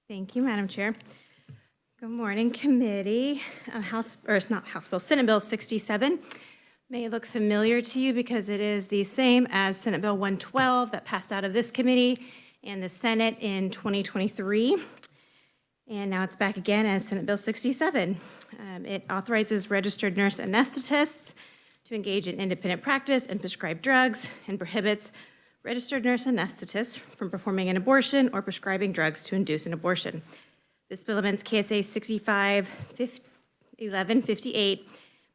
Thank you, Madam Chair. Good morning, committee. Senate Bill 67 may look familiar to you because it is the same as Senate Bill 112 that passed out of this committee and the Senate in 2023. And now it's back again as Senate Bill 67. It authorizes registered nurse anesthetists to engage in independent practice and prescribe drugs, and prohibits registered nurse anesthetists from performing an abortion or prescribing drugs to induce an abortion. This bill amends KSA 65-1158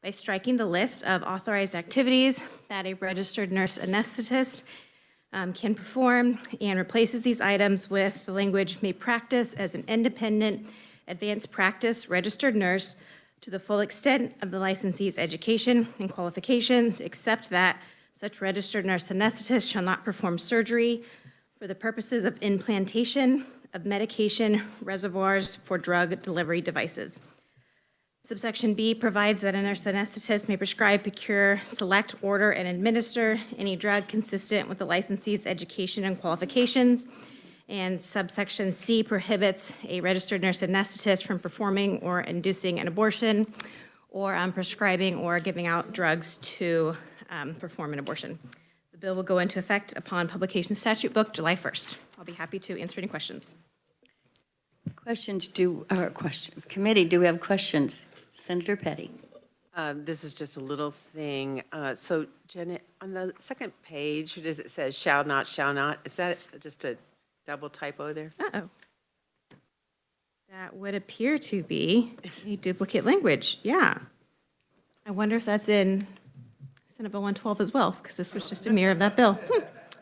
by striking the list of authorized activities that a registered nurse anesthetist can perform, and replaces these items with the language may practice as an independent advanced practice registered nurse to the full extent of the licensee's education and qualifications, except that such registered nurse anesthetist shall not perform surgery for the purposes of implantation of medication reservoirs for drug delivery devices. Subsection B provides that a nurse anesthetist may prescribe, procure, select, order, and administer any drug consistent with the licensee's education and qualifications. And subsection C prohibits a registered nurse anesthetist from performing or inducing an abortion or prescribing or giving out drugs to perform an abortion. The bill will go into effect upon publication of statute book July 1st. I'll be happy to answer any questions. Committee, do we have questions? Senator Petty. This is just a little thing. So, Janet, on the second page, does it say shall not, is that just a double typo there? Uh-oh. That would appear to be a duplicate language, yeah. I wonder if that's in Senate Bill 112 as well, because this was just a mirror of that bill.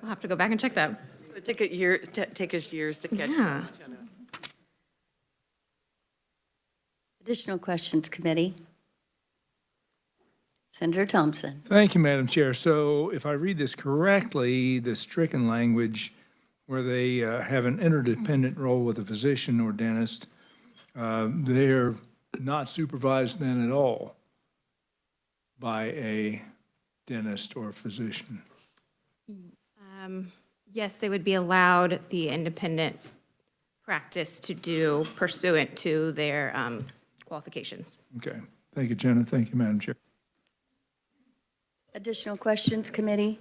I'll have to go back and check that. It would take us years to catch Yeah. up. Additional questions, committee? Senator Thompson. Thank you, Madam Chair. So if I read this correctly, the stricken language where they have an interdependent role with a physician or dentist, they're not supervised then at all by a dentist or physician. Yes, they would be allowed the independent practice to do pursuant to their qualifications. Okay. Thank you, Jenna. Thank you, Madam Chair. Additional questions, committee?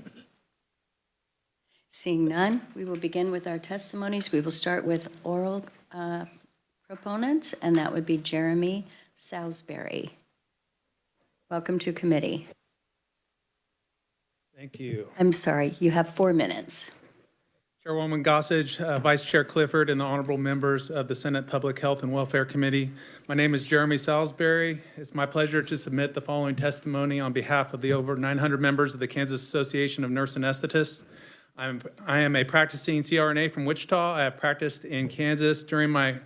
Seeing none, we will begin with our testimonies. We will start with oral proponents, and that would be Jeremy Salisbury. Welcome to committee. Thank you. I'm sorry, you have 4 minutes. Chairwoman Gossage, Vice Chair Clifford, and the honorable members of the Senate Public Health and Welfare Committee. My name is Jeremy Salisbury. It's my pleasure to submit the following testimony on behalf of the over 900 members of the Kansas Association of Nurse Anesthetists. I am a practicing CRNA from Wichita. I have practiced in Kansas during my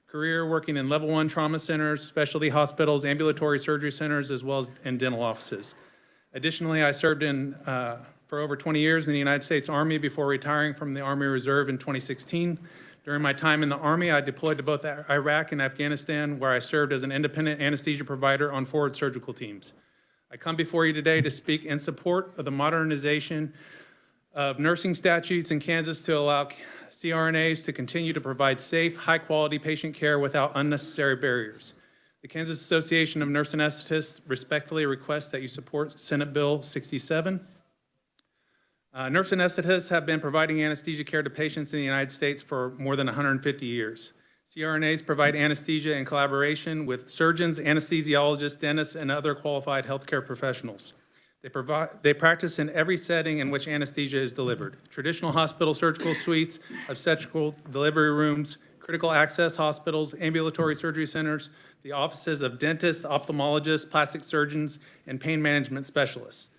career working in level 1 trauma centers, specialty hospitals, ambulatory surgery centers, as well as in dental offices. Additionally, I served for over 20 years in the United States Army before retiring from the Army Reserve in 2016. During my time in the Army, I deployed to both Iraq and Afghanistan, where I served as an independent anesthesia provider on forward surgical teams. I come before you today to speak in support of the modernization of nursing statutes in Kansas to allow CRNAs to continue to provide safe, high-quality patient care without unnecessary barriers. The Kansas Association of Nurse Anesthetists respectfully requests that you support Senate Bill 67. Nurse anesthetists have been providing anesthesia care to patients in the United States for more than 150 years. CRNAs provide anesthesia in collaboration with surgeons, anesthesiologists, dentists, and other qualified healthcare professionals. They practice in every setting in which anesthesia is delivered: traditional hospital surgical suites, obstetrical delivery rooms, critical access hospitals, ambulatory surgery centers, the offices of dentists, ophthalmologists, plastic surgeons, and pain management specialists,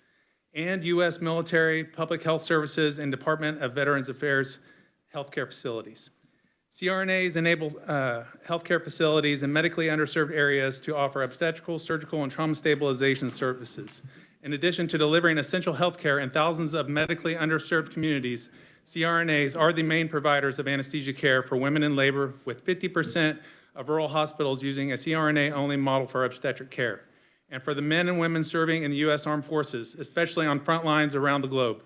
and U.S. military, public health services, and Department of Veterans Affairs healthcare facilities. CRNAs enable healthcare facilities in medically underserved areas to offer obstetrical, surgical, and trauma stabilization services. In addition to delivering essential healthcare in thousands of medically underserved communities, CRNAs are the main providers of anesthesia care for women in labor, with 50% of rural hospitals using a CRNA-only model for obstetric care, and for the men and women serving in the U.S. Armed Forces, especially on front lines around the globe.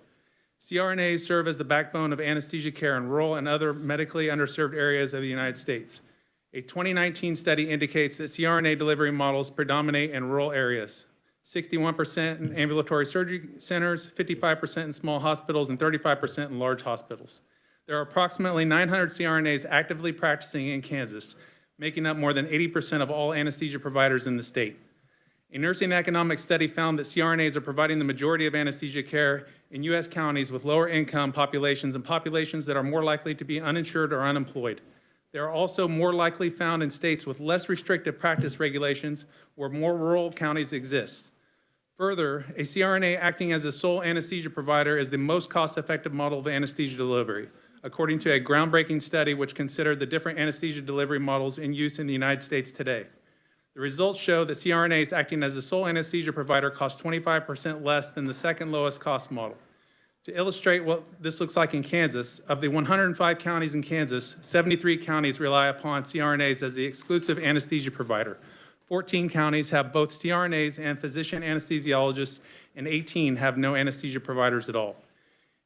CRNAs serve as the backbone of anesthesia care in rural and other medically underserved areas of the United States. A 2019 study indicates that CRNA delivery models predominate in rural areas, 61% in ambulatory surgery centers, 55% in small hospitals, and 35% in large hospitals. There are approximately 900 CRNAs actively practicing in Kansas, making up more than 80% of all anesthesia providers in the state. A nursing economics study found that CRNAs are providing the majority of anesthesia care in U.S. counties with lower income populations and populations that are more likely to be uninsured or unemployed. They are also more likely found in states with less restrictive practice regulations where more rural counties exist. Further, a CRNA acting as a sole anesthesia provider is the most cost-effective model of anesthesia delivery, according to a groundbreaking study which considered the different anesthesia delivery models in use in the United States today. The results show that CRNAs acting as a sole anesthesia provider cost 25% less than the second lowest cost model. To illustrate what this looks like in Kansas, of the 105 counties in Kansas, 73 counties rely upon CRNAs as the exclusive anesthesia provider. 14 counties have both CRNAs and physician anesthesiologists, and 18 have no anesthesia providers at all.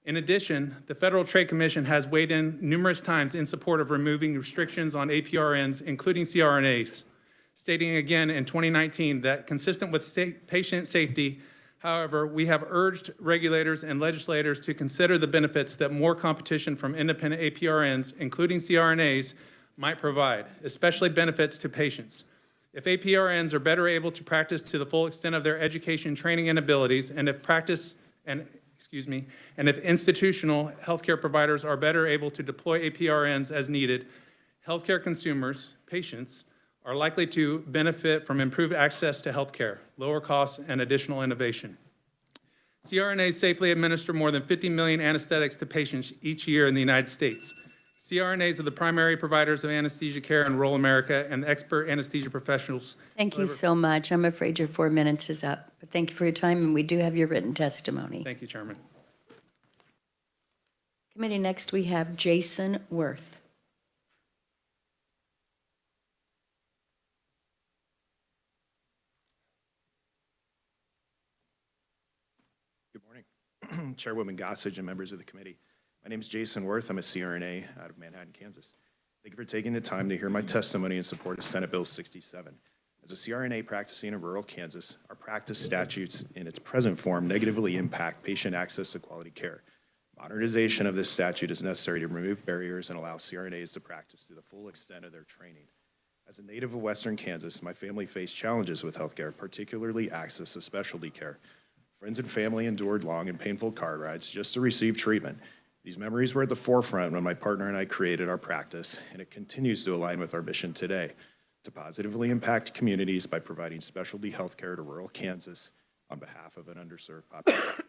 In addition, the Federal Trade Commission has weighed in numerous times in support of removing restrictions on APRNs, including CRNAs, stating again in 2019 that consistent with patient safety, however, we have urged regulators and legislators to consider the benefits that more competition from independent APRNs, including CRNAs, might provide, especially benefits to patients. If APRNs are better able to practice to the full extent of their education, training, and abilities, and if institutional healthcare providers are better able to deploy APRNs as needed, healthcare consumers, patients, are likely to benefit from improved access to healthcare, lower costs, and additional innovation. CRNAs safely administer more than 50 million anesthetics to patients each year in the United States. CRNAs are the primary providers of anesthesia care in rural America, and the expert anesthesia professionals. Thank you so much. I'm afraid your 4 minutes is up, but thank you for your time, and we do have your written testimony. Thank you, Chairman. Committee, next we have Jason Worth. Good morning, Chairwoman Gossage and members of the committee. My name is Jason Worth. I'm a CRNA out of Manhattan, Kansas. Thank you for taking the time to hear my testimony in support of Senate Bill 67. As a CRNA practicing in rural Kansas, our practice statutes in its present form negatively impact patient access to quality care. Modernization of this statute is necessary to remove barriers and allow CRNAs to practice to the full extent of their training. As a native of Western Kansas, my family faced challenges with healthcare, particularly access to specialty care. Friends and family endured long and painful car rides just to receive treatment. These memories were at the forefront when my partner and I created our practice, and it continues to align with our mission today to positively impact communities by providing specialty health care to rural Kansas on behalf of an underserved population.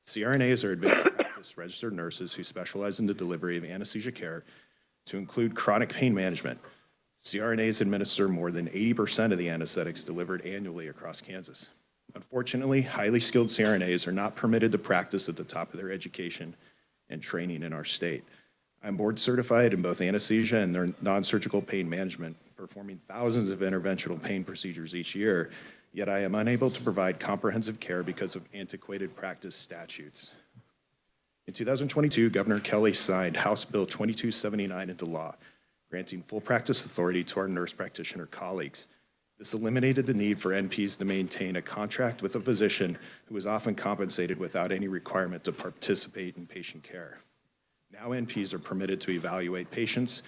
CRNAs are advanced practice registered nurses who specialize in the delivery of anesthesia care to include chronic pain management. CRNAs administer more than 80% of the anesthetics delivered annually across Kansas. Unfortunately, highly skilled CRNAs are not permitted to practice at the top of their education and training in our state. I'm board certified in both anesthesia and non-surgical pain management, performing thousands of interventional pain procedures each year, yet I am unable to provide comprehensive care because of antiquated practice statutes. In 2022, Governor Kelly signed House Bill 2279 into law, granting full practice authority to our nurse practitioner colleagues. This eliminated the need for NPs to maintain a contract with a physician who is often compensated without any requirement to participate in patient care. Now NPs are permitted to evaluate patients,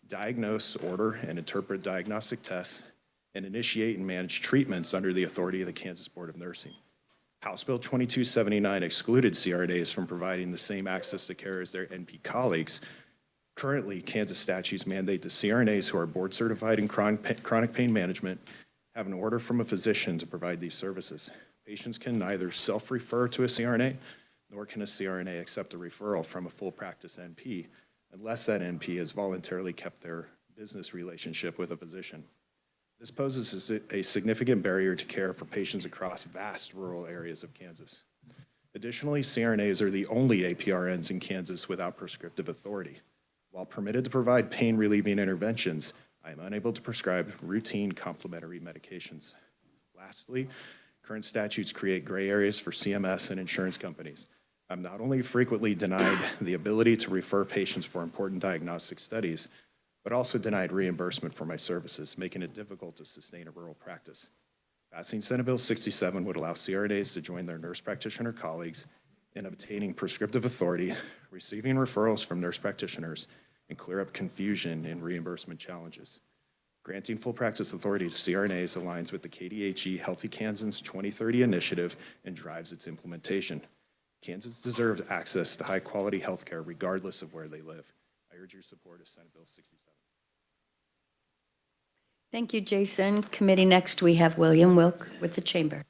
diagnose, order, and interpret diagnostic tests, and initiate and manage treatments under the authority of the Kansas Board of Nursing. House Bill 2279 excluded CRNAs from providing the same access to care as their NP colleagues. Currently, Kansas statutes mandate that CRNAs who are board certified in chronic pain management have an order from a physician to provide these services. Patients can neither self-refer to a CRNA, nor can a CRNA accept a referral from a full practice NP, unless that NP has voluntarily kept their business relationship with a physician. This poses a significant barrier to care for patients across vast rural areas of Kansas. Additionally, CRNAs are the only APRNs in Kansas without prescriptive authority. While permitted to provide pain-relieving interventions, I am unable to prescribe routine complementary medications. Lastly, current statutes create gray areas for CMS and insurance companies. I'm not only frequently denied the ability to refer patients for important diagnostic studies, but also denied reimbursement for my services, making it difficult to sustain a rural practice. Passing Senate Bill 67 would allow CRNAs to join their nurse practitioner colleagues in obtaining prescriptive authority, receiving referrals from nurse practitioners, and clear up confusion in reimbursement challenges. Granting full practice authority to CRNAs aligns with the KDHE Healthy Kansas 2030 initiative and drives its implementation. Kansans deserves access to high-quality health care regardless of where they live. I urge your support of Senate Bill 67. Thank you, Jason. Committee, next we have William Wilk with the Chamber.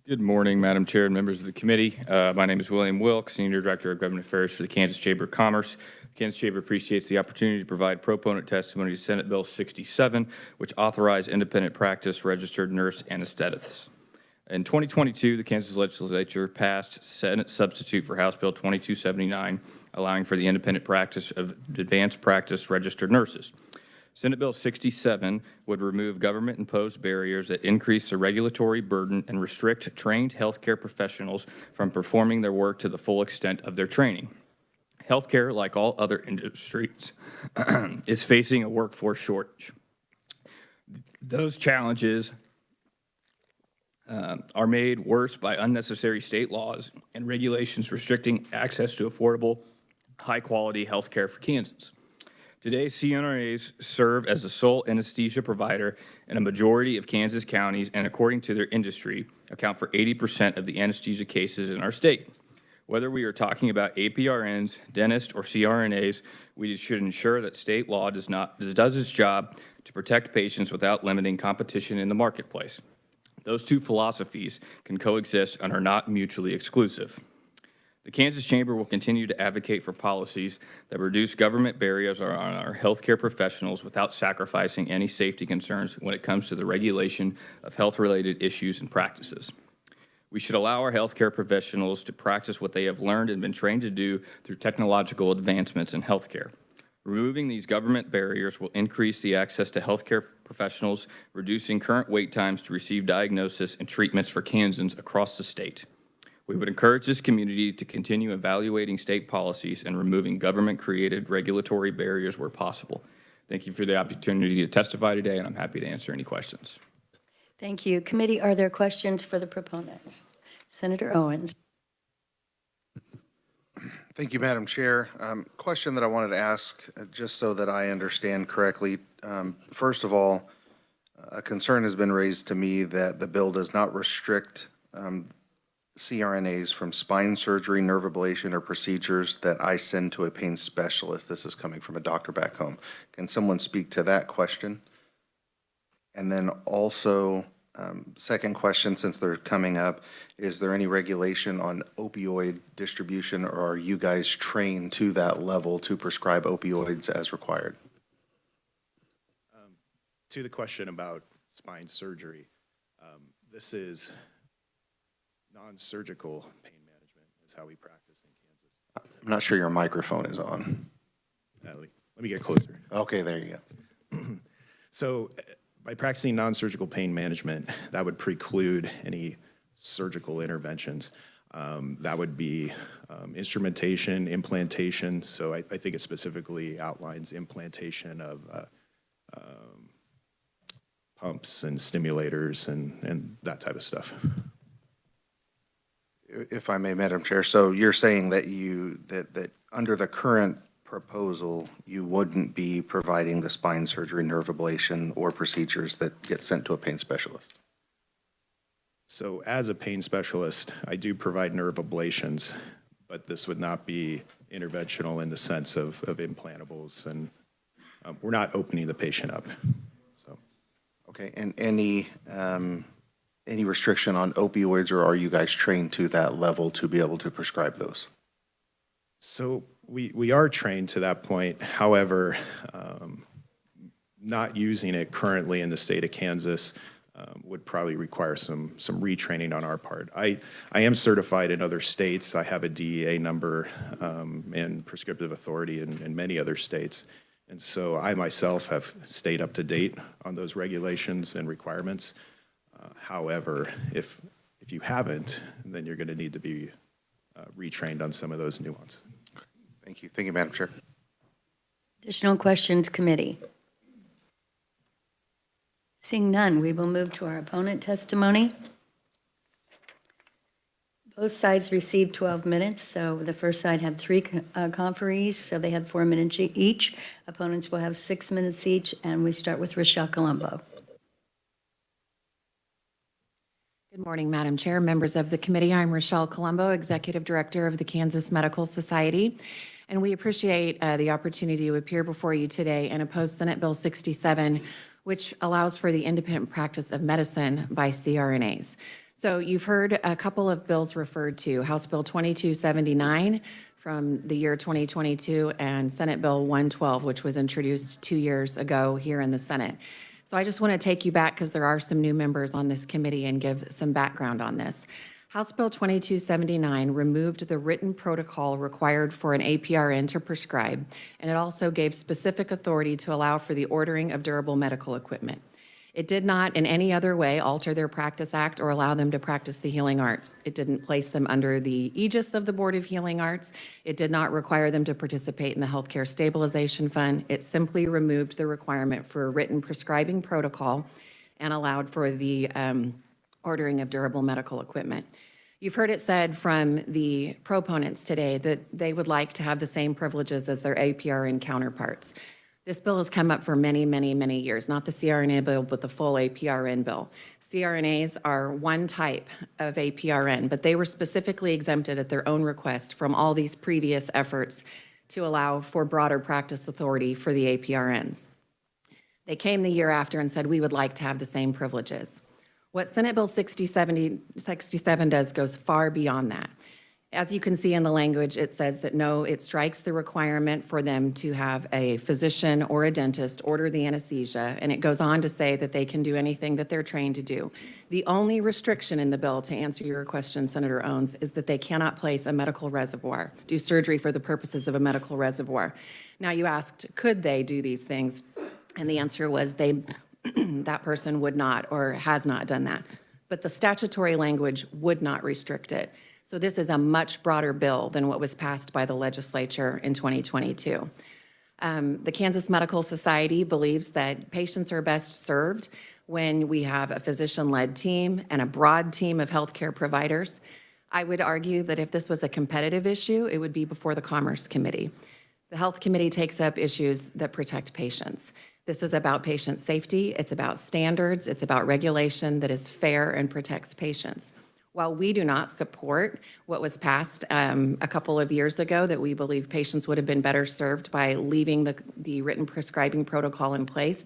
Good morning, Madam Chair and members of the committee. My name is William Wilk, Senior Director of Government Affairs for the Kansas Chamber of Commerce. The Kansas Chamber appreciates the opportunity to provide proponent testimony to Senate Bill 67, which authorized independent practice registered nurse anesthetists. In 2022, the Kansas Legislature passed Senate substitute for House Bill 2279, allowing for the independent practice of advanced practice registered nurses. Senate Bill 67 would remove government-imposed barriers that increase the regulatory burden and restrict trained healthcare professionals from performing their work to the full extent of their training. Healthcare, like all other industries, is facing a workforce shortage. Those challenges are made worse by unnecessary state laws and regulations restricting access to affordable, high-quality healthcare for Kansans. Today, CRNAs serve as the sole anesthesia provider in a majority of Kansas counties and, according to their industry, account for 80% of the anesthesia cases in our state. Whether we are talking about APRNs, dentists, or CRNAs, we should ensure that state law does its job to protect patients without limiting competition in the marketplace. Those two philosophies can coexist and are not mutually exclusive. The Kansas Chamber will continue to advocate for policies that reduce government barriers on our healthcare professionals without sacrificing any safety concerns when it comes to the regulation of health-related issues and practices. We should allow our healthcare professionals to practice what they have learned and been trained to do through technological advancements in healthcare. Removing these government barriers will increase the access to healthcare professionals, reducing current wait times to receive diagnosis and treatments for Kansans across the state. We would encourage this community to continue evaluating state policies and removing government-created regulatory barriers where possible. Thank you for the opportunity to testify today, and I'm happy to answer any questions. Thank you. Committee, are there questions for the proponents? Senator Owens. Thank you, Madam Chair. Question that I wanted to ask, just so that I understand correctly. First of all, a concern has been raised to me that the bill does not restrict CRNAs from spine surgery, nerve ablation, or procedures that I send to a pain specialist. This is coming from a doctor back home. Can someone speak to that question? And then also, second question, since they're coming up, is there any regulation on opioid distribution, or are you guys trained to that level to prescribe opioids as required? To the question about spine surgery, this is non-surgical pain management is how we practice in Kansas. I'm not sure your microphone is on. Let me get closer. Okay, there you go. So by practicing non-surgical pain management, that would preclude any surgical interventions. That would be instrumentation, implantation. So I think it specifically outlines implantation of pumps and stimulators and that type of stuff. If I may, Madam Chair, so you're saying that that under the current proposal, you wouldn't be providing the spine surgery, nerve ablation, or procedures that get sent to a pain specialist? So as a pain specialist, I do provide nerve ablations, but this would not be interventional in the sense of implantables, and we're not opening the patient up. So, okay, and any restriction on opioids, or are you guys trained to that level to be able to prescribe those? So we are trained to that point. However, not using it currently in the state of Kansas would probably require some retraining on our part. I am certified in other states. I have a DEA number and prescriptive authority in many other states. And so I myself have stayed up to date on those regulations and requirements. However, if If you haven't, then you're going to need to be retrained on some of those nuances. Thank you. Thank you, Madam Chair. Additional questions, committee? Seeing none, we will move to our opponent testimony. Both sides received 12 minutes, so the first side had 3 conferees, so they had 4 minutes each. Opponents will have 6 minutes each, and we start with Rochelle Colombo. Good morning, Madam Chair, members of the committee. I'm Rochelle Colombo, Executive Director of the Kansas Medical Society, and we appreciate the opportunity to appear before you today and oppose Senate Bill 67, which allows for the independent practice of medicine by CRNAs. So you've heard a couple of bills referred to, House Bill 2279 from the year 2022 and Senate Bill 112, which was introduced 2 years ago here in the Senate. So I just want to take you back because there are some new members on this committee and give some background on this. House Bill 2279 removed the written protocol required for an APRN to prescribe, and it also gave specific authority to allow for the ordering of durable medical equipment. It did not in any other way alter their Practice Act or allow them to practice the healing arts. It didn't place them under the aegis of the Board of Healing Arts. It did not require them to participate in the Healthcare Stabilization Fund. It simply removed the requirement for a written prescribing protocol and allowed for the ordering of durable medical equipment. You've heard it said from the proponents today that they would like to have the same privileges as their APRN counterparts. This bill has come up for many, many, many years, not the CRNA bill, but the full APRN bill. CRNAs are one type of APRN, but they were specifically exempted at their own request from all these previous efforts to allow for broader practice authority for the APRNs. They came the year after and said, we would like to have the same privileges. What Senate Bill 67 does goes far beyond that. As you can see in the language, it says that no, it strikes the requirement for them to have a physician or a dentist order the anesthesia, and it goes on to say that they can do anything that they're trained to do. The only restriction in the bill, to answer your question, Senator Owens, is that they cannot place a medical reservoir, do surgery for the purposes of a medical reservoir. Now, you asked, could they do these things? And the answer was that person would not or has not done that. But the statutory language would not restrict it. So this is a much broader bill than what was passed by the legislature in 2022. The Kansas Medical Society believes that patients are best served when we have a physician-led team and a broad team of healthcare providers. I would argue that if this was a competitive issue, it would be before the Commerce Committee. The Health Committee takes up issues that protect patients. This is about patient safety, it's about standards, it's about regulation that is fair and protects patients. While we do not support what was passed a couple of years ago, that we believe patients would have been better served by leaving the written prescribing protocol in place,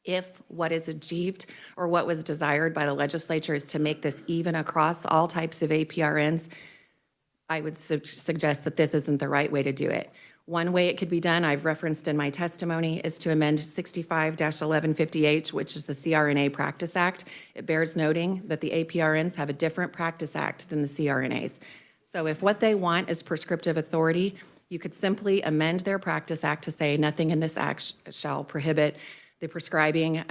if what is achieved or what was desired by the legislature is to make this even across all types of APRNs, I would suggest that this isn't the right way to do it. One way it could be done, I've referenced in my testimony, is to amend 65-1150H, which is the CRNA Practice Act. It bears noting that the APRNs have a different practice act than the CRNAs. So if what they want is prescriptive authority, you could simply amend their practice act to say nothing in this act shall prohibit the prescribing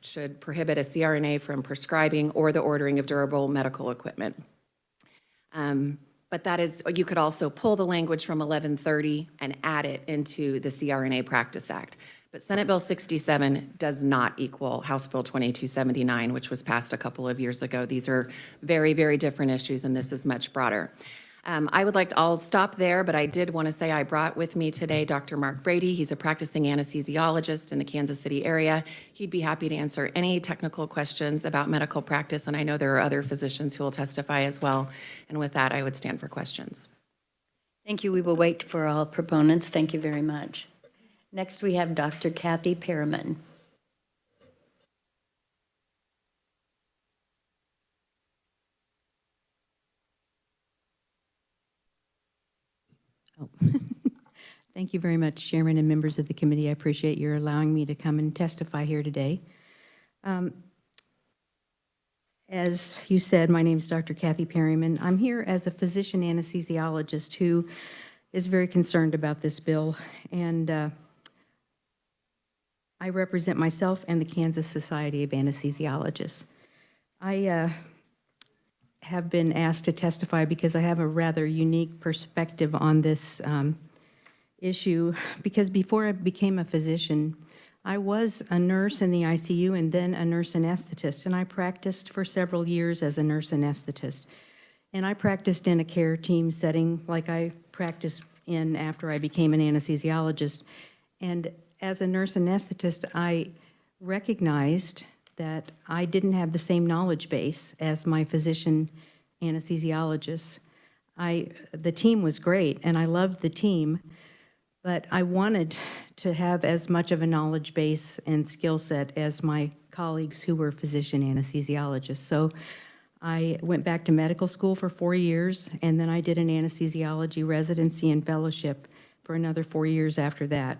should prohibit a CRNA from prescribing or the ordering of durable medical equipment. But that is, you could also pull the language from 1130 and add it into the CRNA Practice Act. But Senate Bill 67 does not equal House Bill 2279, which was passed a couple of years ago. These are very, very different issues, and this is much broader. I'll stop there, but I did want to say I brought with me today Dr. Mark Brady. He's a practicing anesthesiologist in the Kansas City area. He'd be happy to answer any technical questions about medical practice, and I know there are other physicians who will testify as well. And with that, I would stand for questions. Thank you. We will wait for all proponents. Thank you very much. Next, we have Dr. Kathy Perriman. Thank you very much, Chairman and members of the committee. I appreciate your allowing me to come and testify here today. As you said, my name is Dr. Kathy Perryman. I'm here as a physician anesthesiologist who is very concerned about this bill, and I represent myself and the Kansas Society of Anesthesiologists. have been asked to testify because I have a rather unique perspective on this issue, because before I became a physician, I was a nurse in the ICU and then a nurse anesthetist, and I practiced for several years as a nurse anesthetist. And I practiced in a care team setting like I practiced in after I became an anesthesiologist. And as a nurse anesthetist, I recognized that I didn't have the same knowledge base as my physician anesthesiologists. The team was great, and I loved the team, but I wanted to have as much of a knowledge base and skill set as my colleagues who were physician anesthesiologists. So I went back to medical school for 4 years, and then I did an anesthesiology residency and fellowship for another 4 years after that.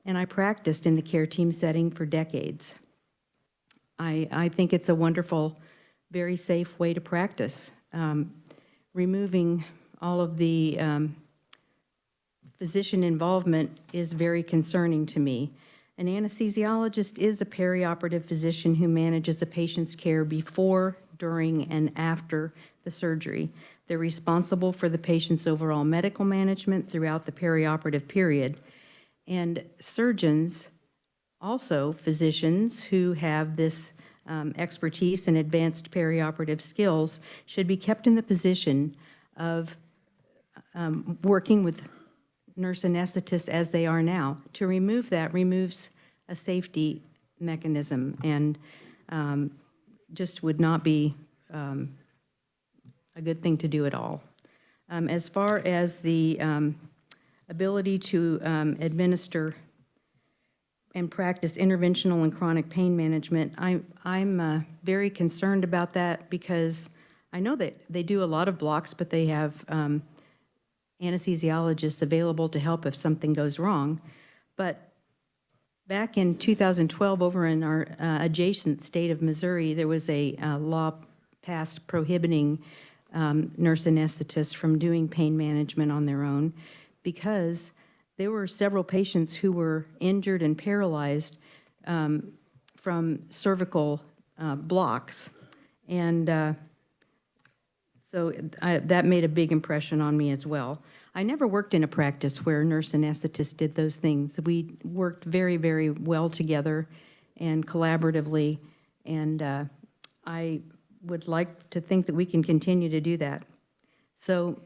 And I practiced in the care team setting for decades. I think it's a wonderful, very safe way to practice. Removing all of the physician involvement is very concerning to me. An anesthesiologist is a perioperative physician who manages a patient's care before, during, and after the surgery. They're responsible for the patient's overall medical management throughout the perioperative period. And surgeons, also physicians who have this expertise and advanced perioperative skills, should be kept in the position of working with nurse anesthetists as they are now. To remove that removes a safety mechanism, and just would not be a good thing to do at all. As far as the ability to administer and practice interventional and chronic pain management, I'm very concerned about that, because I know that they do a lot of blocks, but they have anesthesiologists available to help if something goes wrong. But back in 2012, over in our adjacent state of Missouri, there was a law passed prohibiting nurse anesthetists from doing pain management on their own, because there were several patients who were injured and paralyzed from cervical blocks. And so that made a big impression on me as well. I never worked in a practice where nurse anesthetists did those things. We worked very, very well together and collaboratively, and I would like to think that we can continue to do that. So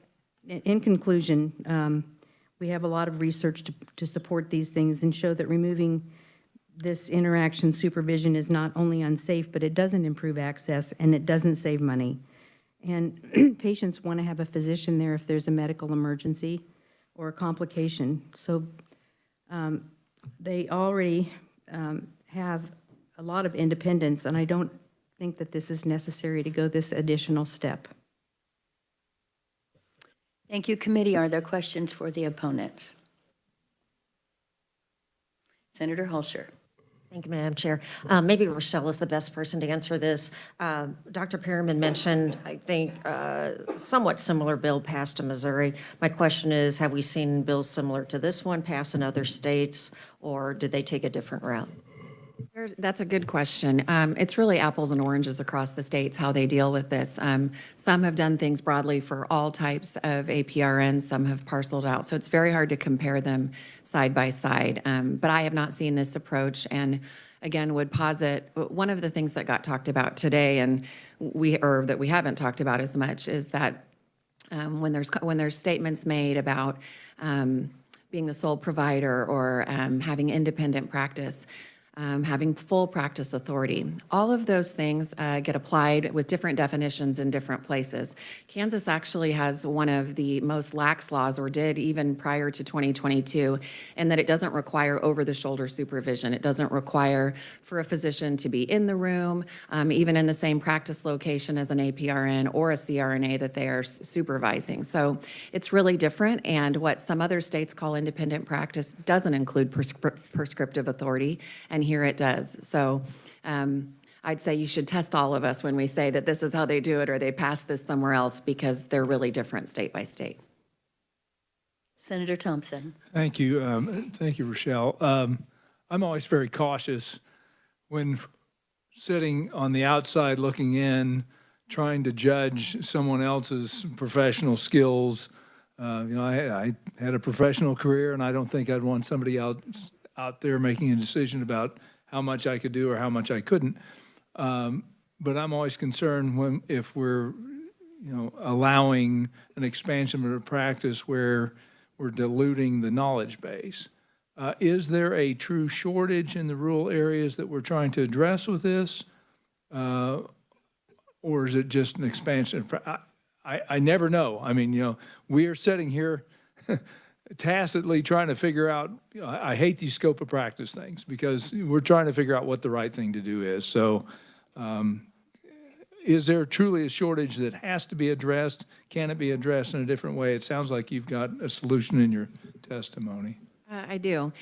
in conclusion, we have a lot of research to support these things and show that removing this interaction supervision is not only unsafe, but it doesn't improve access and it doesn't save money. And patients want to have a physician there if there's a medical emergency or a complication. So they already have a lot of independence, and I don't think that this is necessary to go this additional step. Thank you, committee. Are there questions for the opponents? Senator Hulscher. Thank you, Madam Chair. Maybe Rochelle is the best person to answer this. Dr. Perriman mentioned, I think, somewhat similar bill passed in Missouri. My question is, have we seen bills similar to this one pass in other states, or did they take a different route? That's a good question. It's really apples and oranges across the states, how they deal with this. Some have done things broadly for all types of APRNs, some have parceled out. So it's very hard to compare them side by side. But I have not seen this approach, and again, would posit one of the things that got talked about today, and that we haven't talked about as much, is that when there's statements made about being the sole provider or having independent practice, having full practice authority. All of those things get applied with different definitions in different places. Kansas actually has one of the most lax laws, or did even prior to 2022, in that it doesn't require over-the-shoulder supervision. It doesn't require for a physician to be in the room, even in the same practice location as an APRN or a CRNA that they are supervising. So it's really different, and what some other states call independent practice doesn't include prescriptive authority, and here it does. So I'd say you should test all of us when we say that this is how they do it or they pass this somewhere else, because they're really different state by state. Senator Thompson. Thank you. Thank you, Rochelle. I'm always very cautious when sitting on the outside looking in, trying to judge someone else's professional skills. I had a professional career, and I don't think I'd want somebody out there making a decision about how much I could do or how much I couldn't. But I'm always concerned if we're, allowing an expansion of a practice where we're diluting the knowledge base. Is there a true shortage in the rural areas that we're trying to address with this? Or is it just an expansion? I never know. I mean, we are sitting here tacitly trying to figure out, I hate these scope of practice things because we're trying to figure out what the right thing to do is. So is there truly a shortage that has to be addressed? Can it be addressed in a different way? It sounds like you've got a solution in your testimony. I do.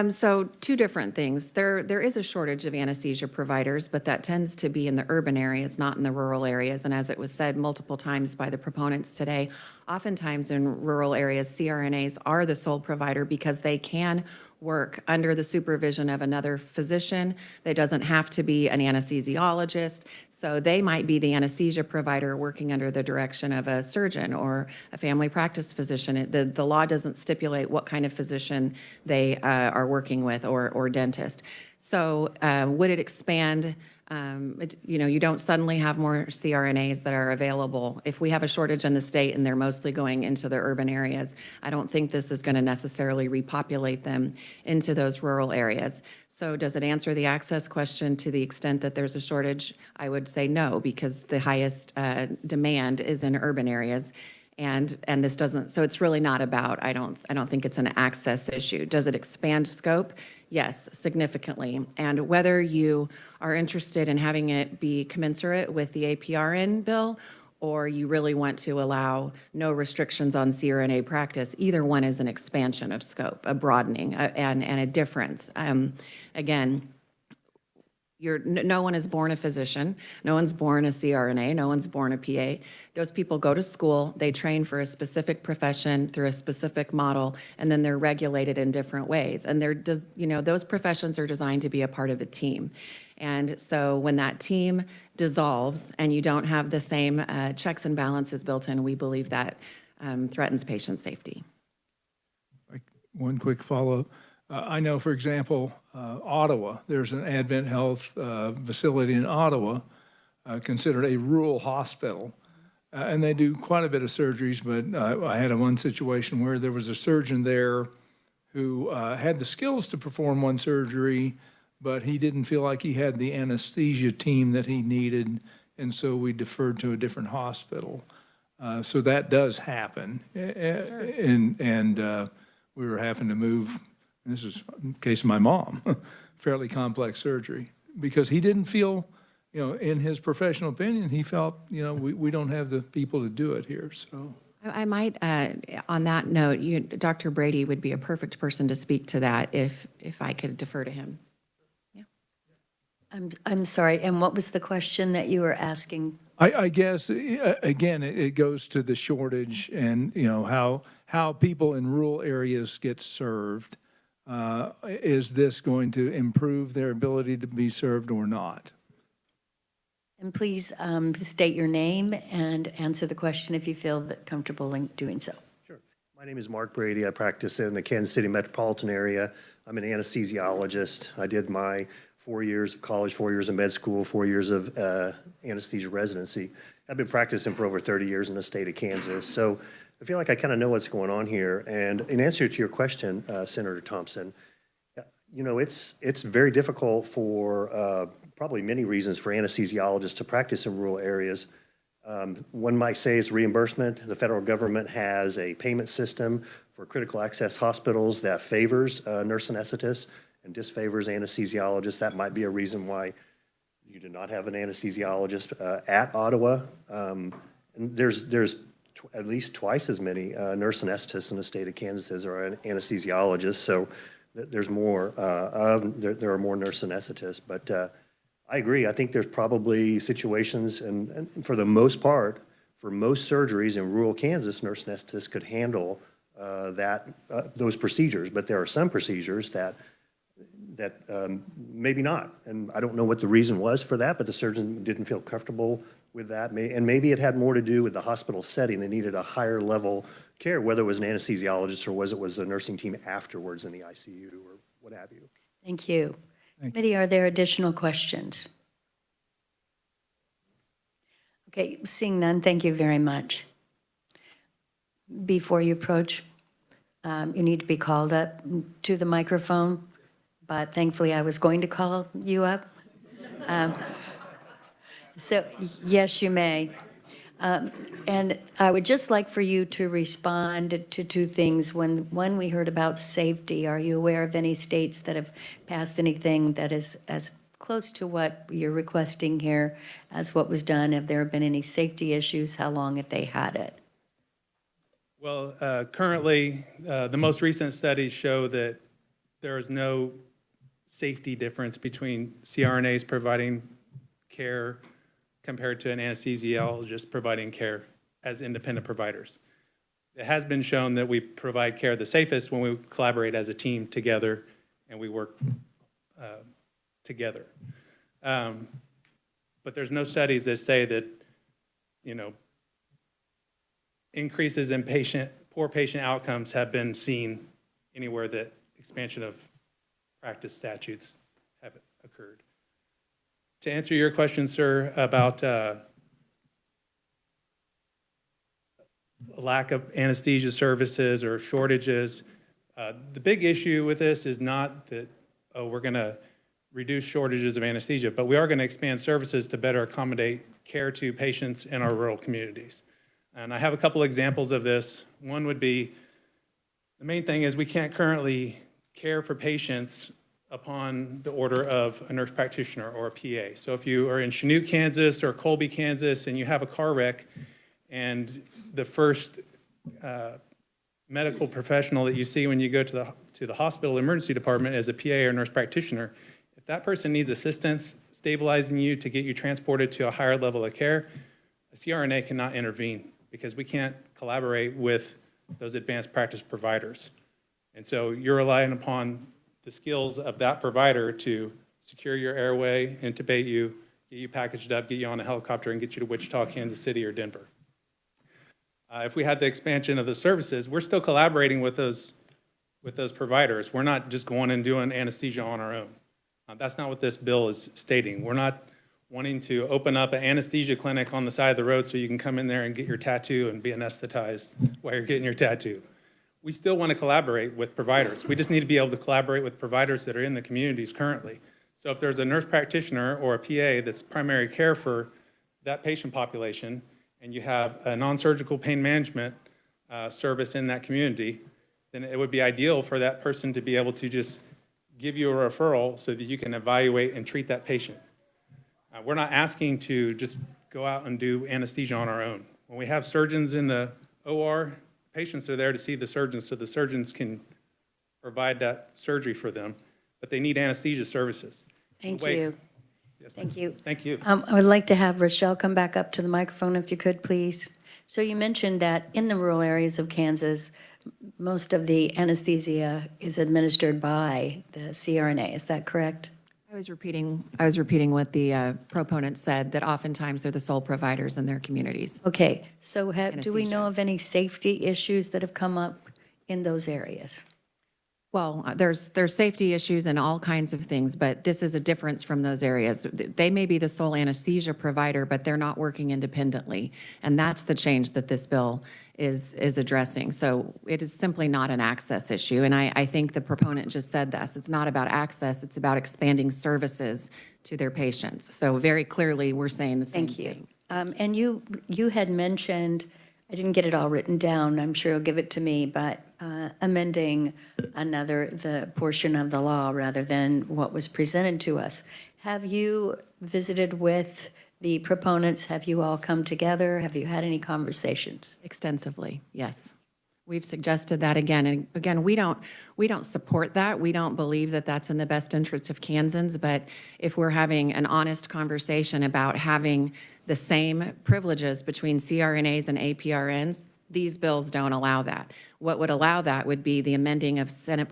So two different things. There is a shortage of anesthesia providers, but that tends to be in the urban areas, not in the rural areas. And as it was said multiple times by the proponents today, oftentimes in rural areas, CRNAs are the sole provider because they can work under the supervision of another physician. That doesn't have to be an anesthesiologist. So they might be the anesthesia provider working under the direction of a surgeon or a family practice physician. The law doesn't stipulate what kind of physician they are working with or dentist. So would it expand? You don't suddenly have more CRNAs that are available. If we have a shortage in the state and they're mostly going into the urban areas, I don't think this is going to necessarily repopulate them into those rural areas. So does it answer the access question to the extent that there's a shortage? I would say no, because the highest demand is in urban areas. And this doesn't, so it's really not about, I don't think it's an access issue. Does it expand scope? Yes, significantly. And whether you are interested in having it be commensurate with the APRN bill, or you really want to allow no restrictions on CRNA practice, either one is an expansion of scope, a broadening, and a difference. Again, no one is born a physician, no one's born a CRNA, no one's born a PA. Those people go to school, they train for a specific profession through a specific model, and then they're regulated in different ways. And those professions are designed to be a part of a team. And so when that team dissolves and you don't have the same checks and balances built in, we believe that threatens patient safety. One quick follow-up. I know, for example, Ottawa, there's an Advent Health facility in Ottawa considered a rural hospital. And they do quite a bit of surgeries, but I had one situation where there was a surgeon there who had the skills to perform one surgery, but he didn't feel like he had the anesthesia team that he needed, and so we deferred to a different hospital. So that does happen. And we were having to move. This is in the case of my mom, fairly complex surgery, because he didn't feel, in his professional opinion, he felt, we don't have the people to do it here, so. I might, on that note, Dr. Brady would be a perfect person to speak to that if I could defer to him. Yeah. I'm sorry, and what was the question that you were asking? I guess, again, it goes to the shortage and, how people in rural areas get served. Is this going to improve their ability to be served or not? And please state your name and answer the question if you feel comfortable in doing so. Sure. My name is Mark Brady. I practice in the Kansas City metropolitan area. I'm an anesthesiologist. I did my 4 years of college, 4 years of med school, 4 years of anesthesia residency. I've been practicing for over 30 years in the state of Kansas. So I feel like I kind of know what's going on here. And in answer to your question, Senator Thompson, it's very difficult for probably many reasons for anesthesiologists to practice in rural areas. One might say it's reimbursement. The federal government has a payment system for critical access hospitals that favors nurse anesthetists and disfavors anesthesiologists. That might be a reason why you do not have an anesthesiologist at Ottawa. And there's at least twice as many nurse anesthetists in the state of Kansas as there are anesthesiologists. So there's more there are more nurse anesthetists. But I agree. I think there's probably situations, and for the most part, for most surgeries in rural Kansas, nurse anesthetists could handle those procedures. But there are some procedures that maybe not. And I don't know what the reason was for that, but the surgeon didn't feel comfortable with that. And maybe it had more to do with the hospital setting. They needed a higher level care, whether it was an anesthesiologist or was a nursing team afterwards in the ICU or what have you. Thank you. Committee, are there additional questions? Okay, seeing none, thank you very much. Before you approach, you need to be called up to the microphone, but thankfully I was going to call you up. So, yes, you may. And I would just like for you to respond to two things. One, we heard about safety. Are you aware of any states that have passed anything that is as close to what you're requesting here as what was done? Have there been any safety issues? How long have they had it? Well, currently, the most recent studies show that there is no safety difference between CRNAs providing care compared to an anesthesiologist providing care as independent providers. It has been shown that we provide care the safest when we collaborate as a team together and we work together. But there's no studies that say that, increases in poor patient outcomes have been seen anywhere that expansion of practice statutes have occurred. To answer your question, sir, about lack of anesthesia services or shortages, the big issue with this is not that, we're going to reduce shortages of anesthesia, but we are going to expand services to better accommodate care to patients in our rural communities. And I have a couple examples of this. One would be, the main thing is we can't currently care for patients upon the order of a nurse practitioner or a PA. So if you are in Chanute, Kansas or Colby, Kansas, and you have a car wreck and the first medical professional that you see when you go to the hospital emergency department is a PA or nurse practitioner, if that person needs assistance stabilizing you to get you transported to a higher level of care, a CRNA cannot intervene because we can't collaborate with those advanced practice providers. And so you're relying upon the skills of that provider to secure your airway, intubate you, get you packaged up, get you on a helicopter, and get you to Wichita, Kansas City, or Denver. If we had the expansion of the services, we're still collaborating with those providers. We're not just going and doing anesthesia on our own. That's not what this bill is stating. We're not wanting to open up an anesthesia clinic on the side of the road so you can come in there and get your tattoo and be anesthetized while you're getting your tattoo. We still want to collaborate with providers. We just need to be able to collaborate with providers that are in the communities currently. So if there's a nurse practitioner or a PA that's primary care for that patient population, and you have a non-surgical pain management service in that community, then it would be ideal for that person to be able to just give you a referral so that you can evaluate and treat that patient. We're not asking to just go out and do anesthesia on our own. When we have surgeons in the OR, patients are there to see the surgeons so the surgeons can provide that surgery for them, but they need anesthesia services. Thank you. Yes, Thank you. Thank you. I would like to have Rochelle come back up to the microphone if you could, please. So you mentioned that in the rural areas of Kansas, most of the anesthesia is administered by the CRNA. Is that correct? I was repeating what the proponent said, that oftentimes they're the sole providers in their communities. Okay, so do we Anesthesia. know of any safety issues that have come up in those areas? Well, there's safety issues and all kinds of things, but this is a difference from those areas. They may be the sole anesthesia provider, but they're not working independently. And that's the change that this bill is addressing. So it is simply not an access issue. And I think the proponent just said this. It's not about access, it's about expanding services to their patients. So very clearly, we're saying the same thing. And you had mentioned, I didn't get it all written down, I'm sure you'll give it to me, but amending the portion of the law rather than what was presented to us. Have you visited with the proponents? Have you all come together? Have you had any conversations? Extensively, yes. We've suggested that again. And again, we don't support that. We don't believe that that's in the best interest of Kansans. But if we're having an honest conversation about having the same privileges between CRNAs and APRNs, these bills don't allow that. What would allow that would be the amending of Statute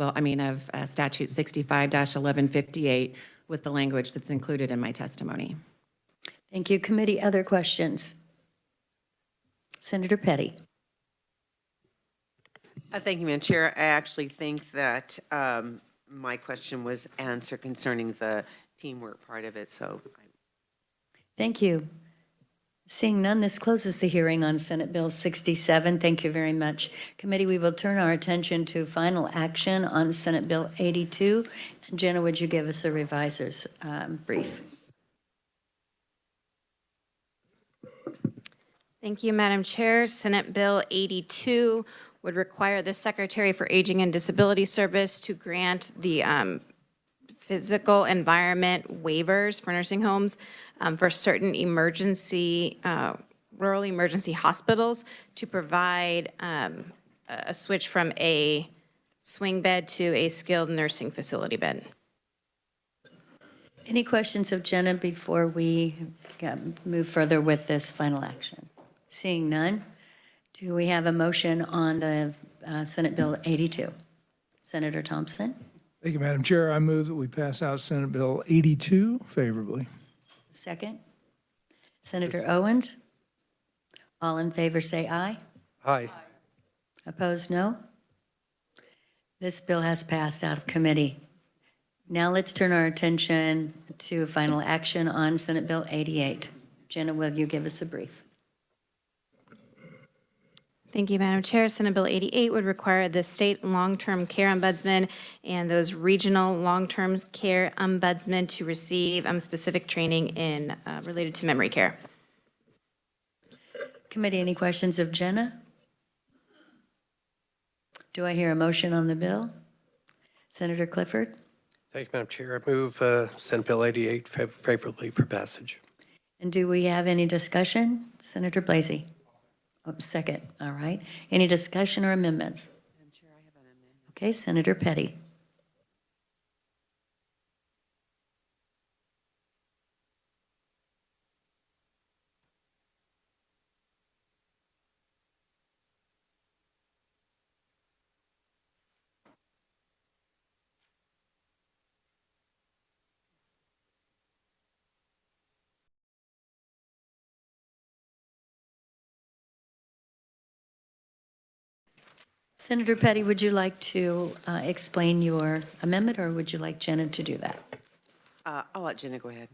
65-1158 with the language that's included in my testimony. Thank you. Committee, other questions? Senator Petty. Thank you, Madam Chair. I actually think that my question was answered concerning the teamwork part of it, so. Thank you. Seeing none, this closes the hearing on Senate Bill 67. Thank you very much. Committee, we will turn our attention to final action on Senate Bill 82. And Jenna, would you give us a reviser's brief? Thank you, Madam Chair. Senate Bill 82 would require the Secretary for Aging and Disability Service to grant the physical environment waivers for nursing homes for certain emergency, rural emergency hospitals to provide a switch from a swing bed to a skilled nursing facility bed. Any questions of Jenna before we move further with this final action? Seeing none, do we have a motion on the Senate Bill 82? Senator Thompson? Thank you, Madam Chair. I move that we pass out Senate Bill 82 favorably. Second. Senator Owens? All in favor say aye. Aye. Opposed, no? This bill has passed out of committee. Now let's turn our attention to final action on Senate Bill 88. Jenna, will you give us a brief? Thank you, Madam Chair. Senate Bill 88 would require the state long-term care ombudsman and those regional long-term care ombudsmen to receive specific training in related to memory care. Committee, any questions of Jenna? Do I hear a motion on the bill? Senator Clifford? Thank you, Madam Chair. I move Senate Bill 88 favorably for passage. And do we have any discussion? Senator Blasey? Oh, second, all right. Any discussion or amendments? Madam Chair, I have an amendment. Okay, Senator Petty. Senator Petty, would you like to explain your amendment, or would you like Jenna to do that? I'll let Jenna go ahead.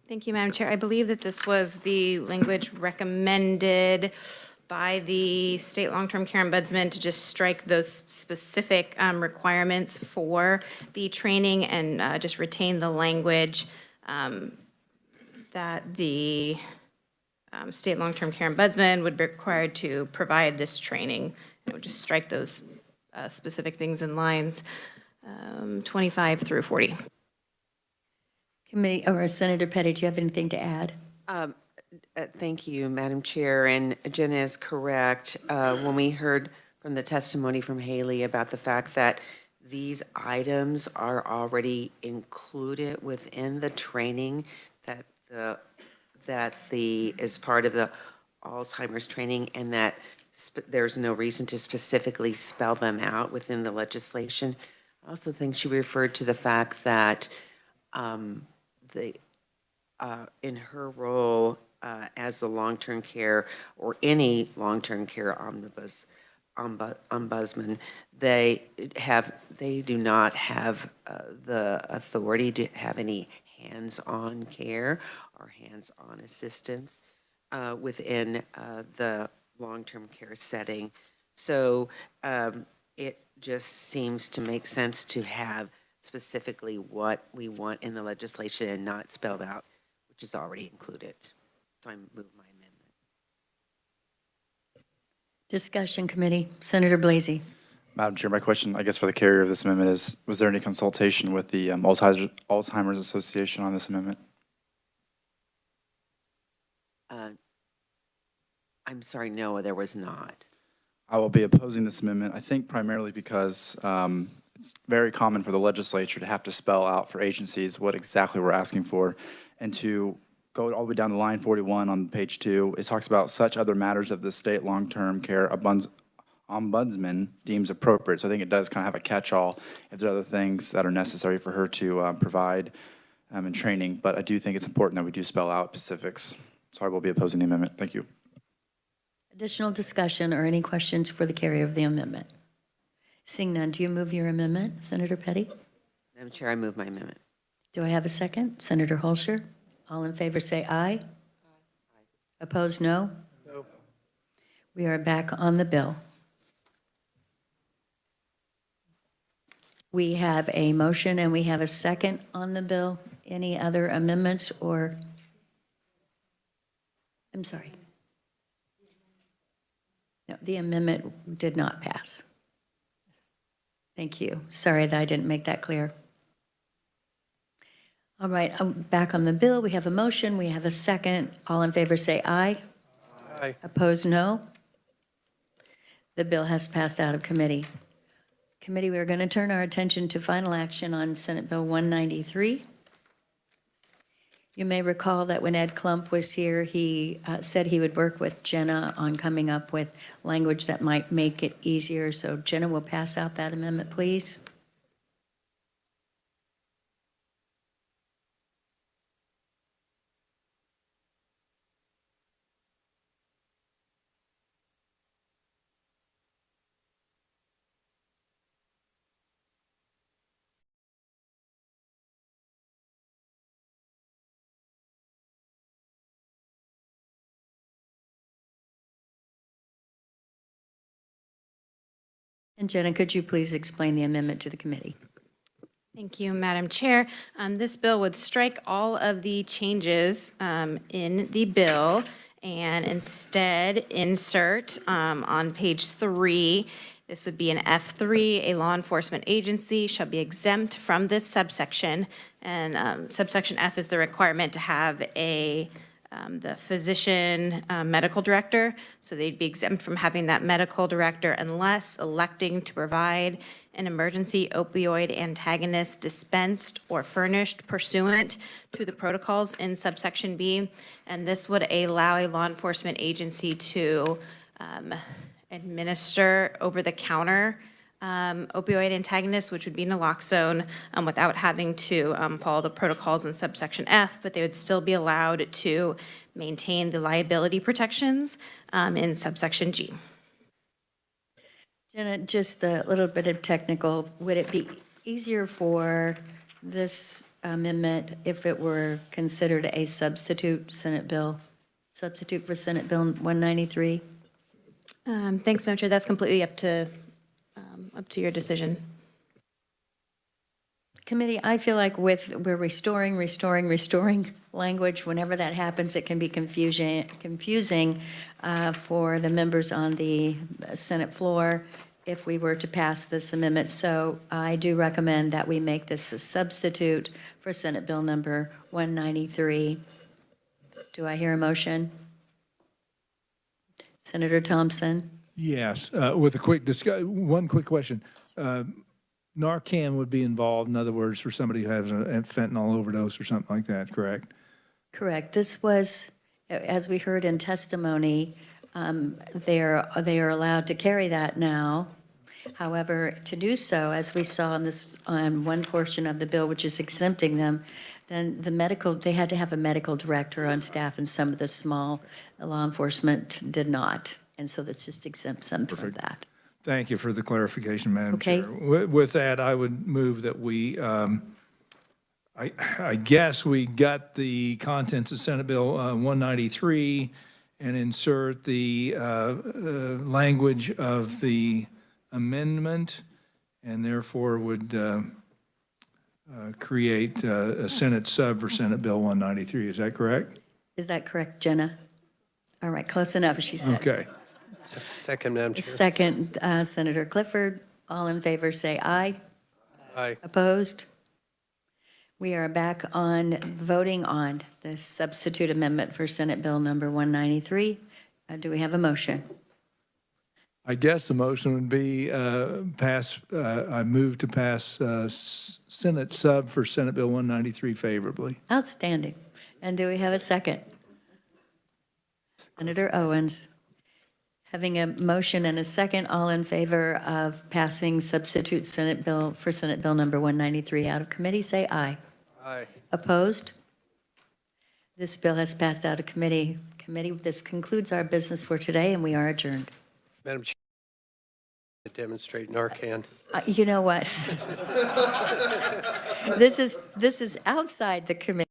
Thank you, Madam Chair. I believe that this was the language recommended by the state long-term care ombudsman to just strike those specific requirements for the training and just retain the language that the state long-term care ombudsman would be required to provide this training. It would just strike those specific things in lines 25 through 40. Committee, or Senator Petty, do you have anything to add? Thank you, Madam Chair, and Jenna is correct. When we heard from the testimony from Haley about the fact that these items are already included within the training that is part of the Alzheimer's training, and that there's no reason to specifically spell them out within the legislation. I also think she referred to the fact that in her role as the long-term care or any long-term care ombudsman, they do not have the authority to have any hands-on care or hands-on assistance within the long-term care setting. So it just seems to make sense to have specifically what we want in the legislation and not spelled out, which is already included. So I move my amendment. Discussion committee, Senator Blasey. Madam Chair, my question, I guess, for the carrier of this amendment is, was there any consultation with the Alzheimer's Association on this amendment? I'm sorry, no, there was not. I will be opposing this amendment, I think primarily because it's very common for the legislature to have to spell out for agencies what exactly we're asking for, and to go all the way down to line 41 on page 2, it talks about such other matters of the state long-term care ombudsman deems appropriate. So I think it does kind of have a catch-all if there are other things that are necessary for her to provide and training, but I do think it's important that we do spell out specifics. So I will be opposing the amendment. Thank you. Additional discussion or any questions for the carrier of the amendment? Seeing none, do you move your amendment, Senator Petty? Madam Chair, I move my amendment. Do I have a second? Senator Holscher? All in favor say aye. Opposed, no? No. We are back on the bill. We have a motion and we have a second on the bill. Any other amendments or? I'm sorry. No, the amendment did not pass. Thank you. Sorry that I didn't make that clear. All right, back on the bill. We have a motion. We have a second. All in favor say aye. Aye. Opposed, no. The bill has passed out of committee. Committee, we are going to turn our attention to final action on Senate Bill 193. You may recall that when Ed Klump was here, he said he would work with Jenna on coming up with language that might make it easier. So Jenna will pass out that amendment, please. And Jenna, could you please explain the amendment to the committee? Thank you, Madam Chair. This bill would strike all of the changes in the bill and instead insert on page 3, this would be an F3, a law enforcement agency shall be exempt from this subsection. And subsection F is the requirement to have the physician medical director. So they'd be exempt from having that medical director unless electing to provide an emergency opioid antagonist dispensed or furnished pursuant to the protocols in subsection B. And this would allow a law enforcement agency to administer over-the-counter opioid antagonists, which would be naloxone, without having to follow the protocols in subsection F, but they would still be allowed to maintain the liability protections in subsection G. Jenna, just a little bit of technical, would it be easier for this amendment if it were considered a substitute for Senate Bill 193? Thanks, Madam Chair. That's completely up to your decision. Committee, I feel like we're restoring language. Whenever that happens, it can be confusing for the members on the Senate floor if we were to pass this amendment. So I do recommend that we make this a substitute for Senate Bill number 193. Do I hear a motion? Senator Thompson? Yes, with a quick one quick question. Narcan would be involved, in other words, for somebody who has a fentanyl overdose or something like that, correct? Correct. This was, as we heard in testimony, they are allowed to carry that now. However, to do so, as we saw on one portion of the bill, which is exempting them, then they had to have a medical director on staff, and some of the small law enforcement did not. And so this just exempts them from that. Thank you for the clarification, Madam Okay. Chair. With that, I would move that we, I guess we got the contents of Senate Bill 193 and insert the language of the amendment, and therefore would create a Senate sub for Senate Bill 193. Is that correct? Is that correct, Jenna? All right, close enough, she said. Okay. Second, Madam Chair. Second, Senator Clifford. All in favor say aye. Aye. Opposed? We are back on voting on the substitute amendment for Senate Bill number 193. Do we have a motion? I guess the motion would be I move to pass Senate sub for Senate Bill 193 favorably. Outstanding. And do we have a second? Senator Owens. Having a motion and a second, all in favor of passing substitute Senate Bill for Senate Bill number 193 out of committee, say aye. Aye. Opposed? This bill has passed out of committee. This concludes our business for today, and we are adjourned. Madam Chair, demonstrate Narcan. You know what? This is outside the committee.